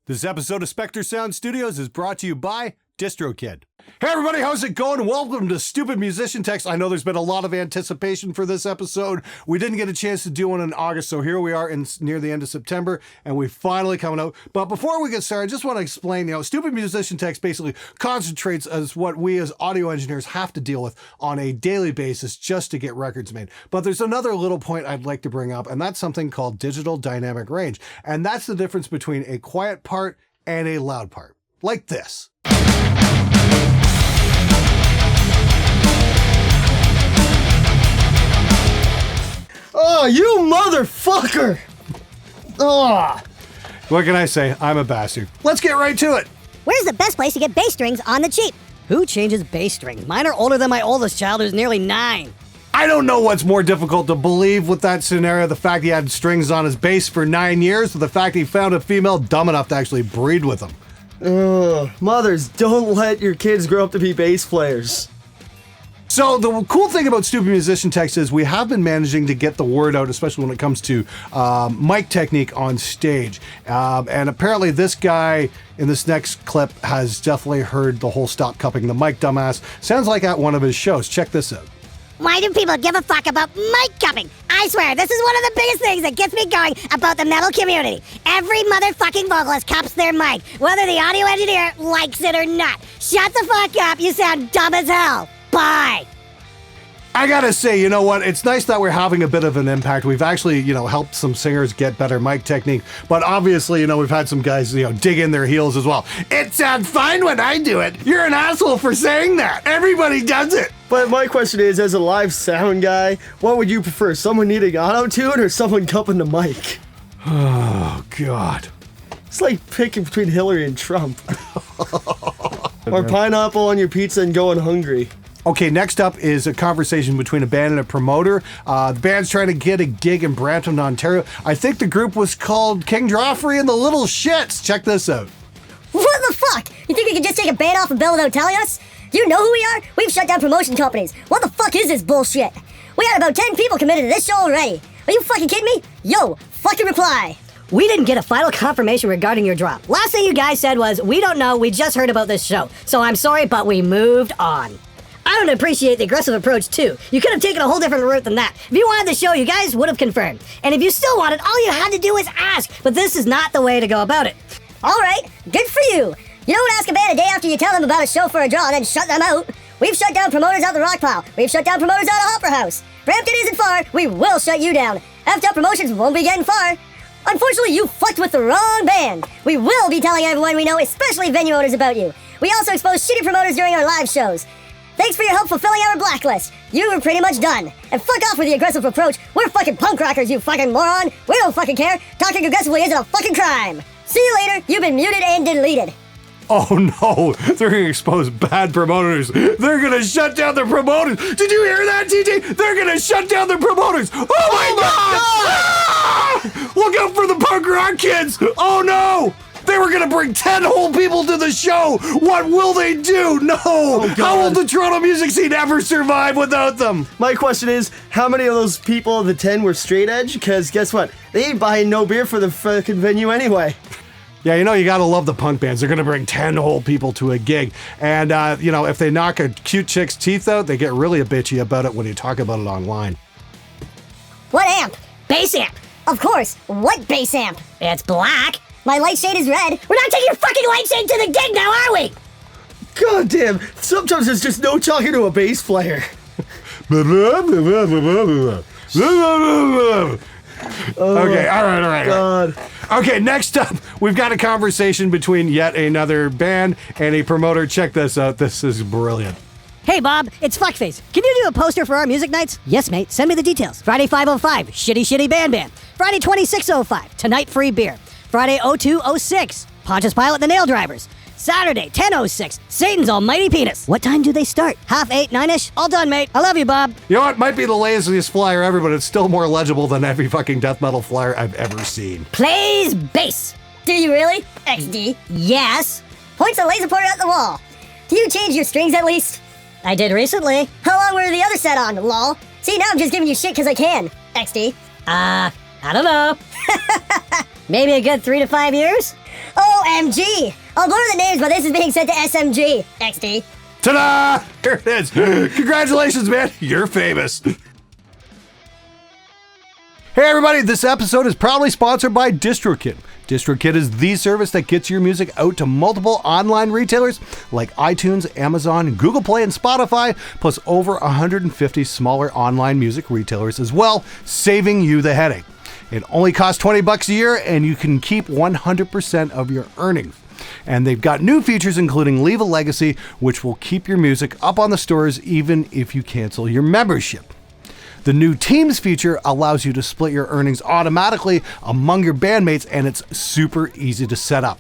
This episode of SpectreSoundStudios is brought to you by Distrokid. Hey everybody, how's it going? Welcome to Stupid Musician Text. I know there's been a lot of anticipation for this episode. We didn't get a chance to do one in August, so here we are near the end of September, and we finally coming out. But before we get started, I just want to explain, Stupid Musician Text basically concentrates as what we as audio engineers have to deal with on a daily basis just to get records made. But there's another little point I'd like to bring up, and that's something called digital dynamic range. And that's the difference between a quiet part and a loud part. Like this. Oh, you motherfucker! Oh. What can I say? I'm a bastard. Let's get right to it. Where's the best place to get bass strings on the cheap? Who changes bass strings? Mine are older than my oldest child, who's nearly 9. I don't know what's more difficult to believe with that scenario, the fact he had strings on his bass for 9 years, or the fact he found a female dumb enough to actually breed with him. Mothers, don't let your kids grow up to be bass players. So the cool thing about Stupid Musician Text is we have been managing to get the word out, especially when it comes to mic technique on stage. And apparently this guy in this next clip has definitely heard the whole stop cupping the mic dumbass. Sounds like at one of his shows. Check this out. Why do people give a fuck about mic cupping? I swear, this is one of the biggest things that gets me going about the metal community. Every motherfucking vocalist cups their mic, whether the audio engineer likes it or not. Shut the fuck up, you sound dumb as hell. Bye. I gotta say, you know what? It's nice that we're having a bit of an impact. We've actually, helped some singers get better mic technique, but obviously, we've had some guys, dig in their heels as well. It sounds fine when I do it. You're an asshole for saying that. Everybody does it. But my question is, as a live sound guy, what would you prefer? Someone needing auto-tune or someone cupping the mic? Oh, God. It's like picking between Hillary and Trump. Or pineapple on your pizza and going hungry. Okay, next up is a conversation between a band and a promoter. The band's trying to get a gig in Brampton, Ontario. I think the group was called King Joffrey and the Little Shits. Check this out. What the fuck? You think we can just take a band off a bill without telling us? Do you know who we are? We've shut down promotion companies. What the fuck is this bullshit? We had about 10 people committed to this show already. Are you fucking kidding me? Yo, fucking reply. We didn't get a final confirmation regarding your drop. Last thing you guys said was, we don't know, we just heard about this show. So I'm sorry, but we moved on. I don't appreciate the aggressive approach, too. You could have taken a whole different route than that. If you wanted the show, you guys would have confirmed. And if you still wanted, all you had to do was ask. But this is not the way to go about it. All right, good for you. You don't ask a band a day after you tell them about a show for a draw and then shut them out. We've shut down promoters out the rock pile. We've shut down promoters out of Opera House. Brampton isn't far. We will shut you down. Effed up promotions won't be getting far. Unfortunately, you fucked with the wrong band. We will be telling everyone we know, especially venue owners, about you. We also expose shitty promoters during our live shows. Thanks for your help fulfilling our blacklist. You were pretty much done. And fuck off with the aggressive approach. We're fucking punk rockers, you fucking moron. We don't fucking care. Talking aggressively isn't a fucking crime. See you later. You've been muted and deleted. Oh no, they're gonna expose bad promoters. They're gonna shut down their promoters. Did you hear that, TJ? They're gonna shut down their promoters. Oh my God! Ah! Look out for the punk rock kids. Oh no! They were gonna bring 10 whole people to the show. What will they do? No! Oh, how will the Toronto music scene ever survive without them? My question is, how many of those people, the 10, were straight edge? Because guess what? They ain't buying no beer for the fucking venue anyway. Yeah, you gotta love the punk bands. They're gonna bring 10 whole people to a gig. And, if they knock a cute chick's teeth out, they get really bitchy about it when you talk about it online. What amp? Bass amp. Of course. What bass amp? It's black. My light shade is red. We're not taking your fucking light shade to the gig now, are we? God damn. Sometimes there's just no talking to a bass player. Okay, all right. God. Okay, next up, we've got a conversation between yet another band and a promoter. Check this out. This is brilliant. Hey, Bob, it's Fuckface. Can you do a poster for our music nights? Yes, mate. Send me the details. Friday 5:05, Shitty Band. Friday 26:05, Tonight Free Beer. Friday 02:06, Pontius Pilate and the Nail Drivers. Saturday 10:06, Satan's Almighty Penis. What time do they start? 8:30, 9ish? All done, mate. I love you, Bob. You know what? Might be the laziest flyer ever, but it's still more legible than every fucking death metal flyer I've ever seen. Plays bass. Do you really? XD. Yes. Points a laser pointer at the wall. Do you change your strings at least? I did recently. How long were the other set on, lol? See, now I'm just giving you shit because I can. XD. I don't know. Maybe a good 3 to 5 years? OMG! I'll blur the names, but this is being sent to SMG. XD. Ta-da! Here it is. Congratulations, man. You're famous. Hey everybody, this episode is proudly sponsored by Distrokid. Distrokid is the service that gets your music out to multiple online retailers like iTunes, Amazon, Google Play, and Spotify, plus over 150 smaller online music retailers as well, saving you the headache. It only costs $20 a year and you can keep 100% of your earnings. And they've got new features including Leave a Legacy, which will keep your music up on the stores even if you cancel your membership. The new Teams feature allows you to split your earnings automatically among your bandmates, and it's super easy to set up.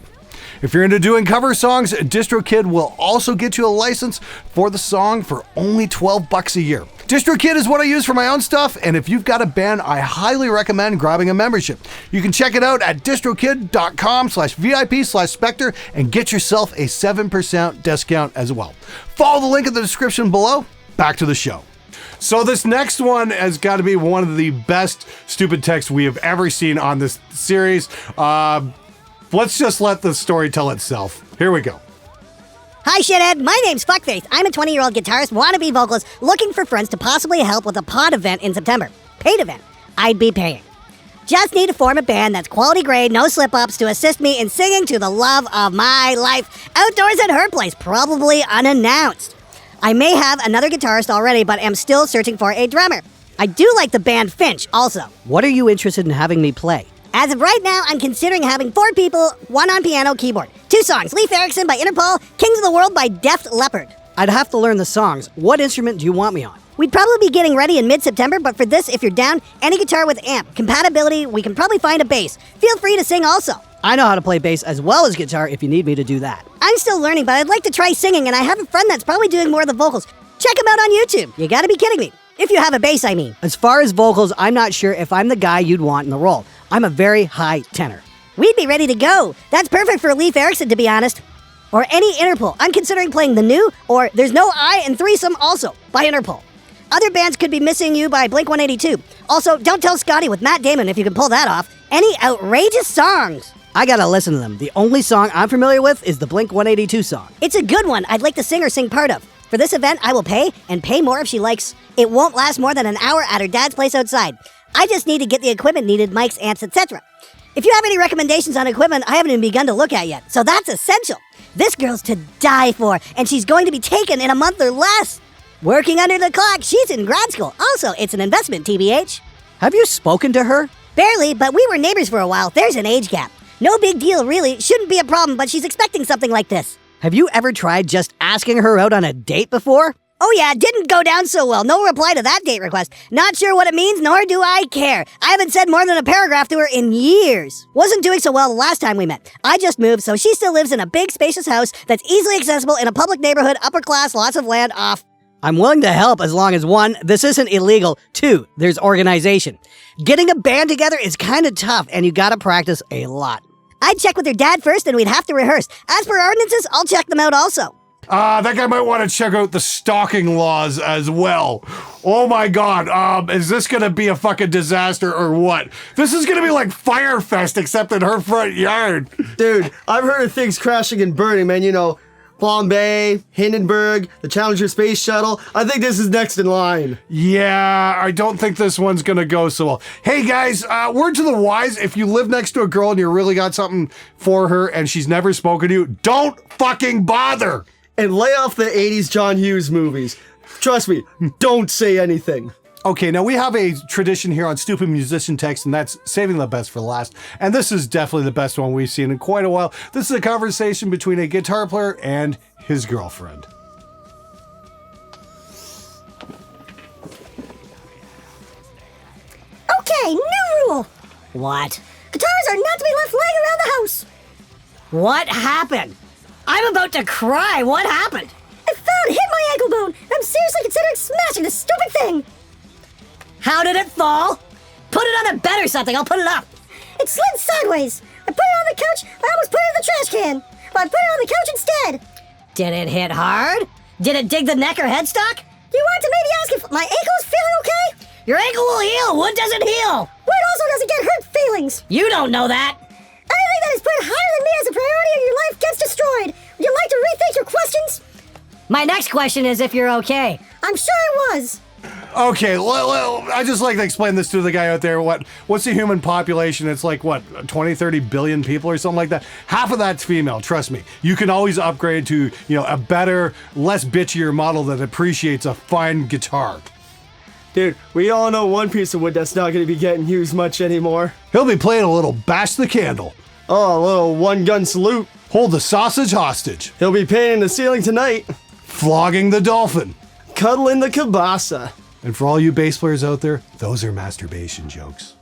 If you're into doing cover songs, Distrokid will also get you a license for the song for only $12 a year. Distrokid is what I use for my own stuff, and if you've got a band, I highly recommend grabbing a membership. You can check it out at distrokid.com/VIP/Spectre and get yourself a 7% discount as well. Follow the link in the description below. Back to the show. So this next one has got to be one of the best stupid texts we have ever seen on this series. Let's just let the story tell itself. Here we go. Hi, shithead. My name's Fuckface. I'm a 20-year-old guitarist, wannabe vocalist, looking for friends to possibly help with a pod event in September. Paid event. I'd be paying. Just need to form a band that's quality grade, no slip-ups, to assist me in singing to the love of my life outdoors at her place, probably unannounced. I may have another guitarist already, but am still searching for a drummer. I do like the band Finch, also. What are you interested in having me play? As of right now, I'm considering having 4 people, 1 on piano, keyboard. 2 songs, Leif Erikson by Interpol, Kings of the World by Deft Leppard. I'd have to learn the songs. What instrument do you want me on? We'd probably be getting ready in mid-September, but for this, if you're down, any guitar with amp. Compatibility, we can probably find a bass. Feel free to sing also. I know how to play bass as well as guitar if you need me to do that. I'm still learning, but I'd like to try singing, and I have a friend that's probably doing more of the vocals. Check him out on YouTube. You gotta be kidding me. If you have a bass, I mean. As far as vocals, I'm not sure if I'm the guy you'd want in the role. I'm a very high tenor. We'd be ready to go. That's perfect for Leif Erikson, to be honest. Or any Interpol. I'm considering playing The New, or There's No I and Threesome also, by Interpol. Other bands could be Missing You by Blink-182. Also, Don't Tell Scotty with Matt Damon if you can pull that off. Any outrageous songs. I gotta listen to them. The only song I'm familiar with is the Blink-182 song. It's a good one I'd like the singer sing part of. For this event, I will pay, and pay more if she likes. It won't last more than an hour at her dad's place outside. I just need to get the equipment needed, mics, amps, etc. If you have any recommendations on equipment, I haven't even begun to look at yet, so that's essential. This girl's to die for, and she's going to be taken in a month or less. Working under the clock, she's in grad school. Also, it's an investment, TBH. Have you spoken to her? Barely, but we were neighbors for a while. There's an age gap. No big deal, really. Shouldn't be a problem, but she's expecting something like this. Have you ever tried just asking her out on a date before? Oh yeah, didn't go down so well. No reply to that date request. Not sure what it means, nor do I care. I haven't said more than a paragraph to her in years. Wasn't doing so well the last time we met. I just moved, so she still lives in a big, spacious house that's easily accessible in a public neighborhood, upper class, lots of land off. I'm willing to help as long as 1, this isn't illegal, 2, there's organization. Getting a band together is kind of tough, and you gotta practice a lot. I'd check with her dad first, and we'd have to rehearse. As for ordinances, I'll check them out also. That guy might want to check out the stalking laws as well. Oh my god, is this gonna be a fucking disaster or what? This is gonna be like Firefest except in her front yard. Dude, I've heard of things crashing and burning, man. You know, Bombay, Hindenburg, the Challenger space shuttle. I think this is next in line. Yeah, I don't think this one's gonna go so well. Hey guys, word to the wise, if you live next to a girl and you really got something for her and she's never spoken to you, don't fucking bother. And lay off the 80s John Hughes movies. Trust me, don't say anything. Okay, now we have a tradition here on Stupid Musician Text, and that's saving the best for last. And this is definitely the best one we've seen in quite a while. This is a conversation between a guitar player and his girlfriend. Okay, new rule. What? Guitars are not to be left laying around the house. What happened? I'm about to cry. What happened? I fell and hit my ankle bone. I'm seriously considering smashing this stupid thing. How did it fall? Put it on a bed or something. I'll put it up. It slid sideways. I put it on the couch. I almost put it in the trash can. But I put it on the couch instead. Did it hit hard? Did it dig the neck or headstock? Do you want to maybe ask if my ankle is feeling okay? Your ankle will heal. Wood doesn't heal. Wood also doesn't get hurt feelings. You don't know that. Anything that is put higher than me as a priority and your life gets destroyed. Would you like to rethink your questions? My next question is if you're okay. I'm sure I was. Okay, I just like to explain this to the guy out there. What's the human population? It's like, 20, 30 billion people or something like that? Half of that's female, trust me. You can always upgrade to, a better, less bitchier model that appreciates a fine guitar. Dude, we all know one piece of wood that's not going to be getting used much anymore. He'll be playing a little Bash the Candle. Oh, a little one-gun salute. Hold the sausage hostage. He'll be painting the ceiling tonight. Flogging the dolphin. Cuddling the kielbasa. And for all you bass players out there, those are masturbation jokes.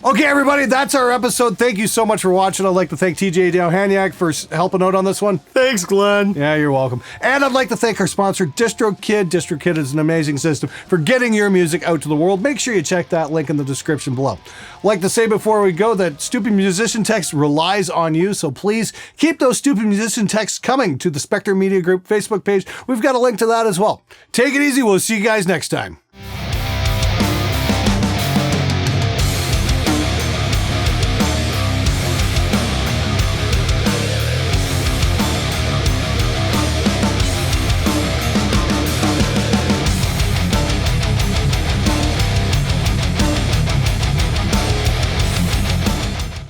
Okay, everybody, that's our episode. Thank you so much for watching. I'd like to thank TJ Dowhaniak for helping out on this one. Thanks, Glenn. Yeah, you're welcome. And I'd like to thank our sponsor, Distrokid. Distrokid is an amazing system for getting your music out to the world. Make sure you check that link in the description below. I'd like to say before we go that Stupid Musician Text relies on you, so please keep those Stupid Musician Texts coming to the Spectre Media Group Facebook page. We've got a link to that as well. Take it easy. We'll see you guys next time.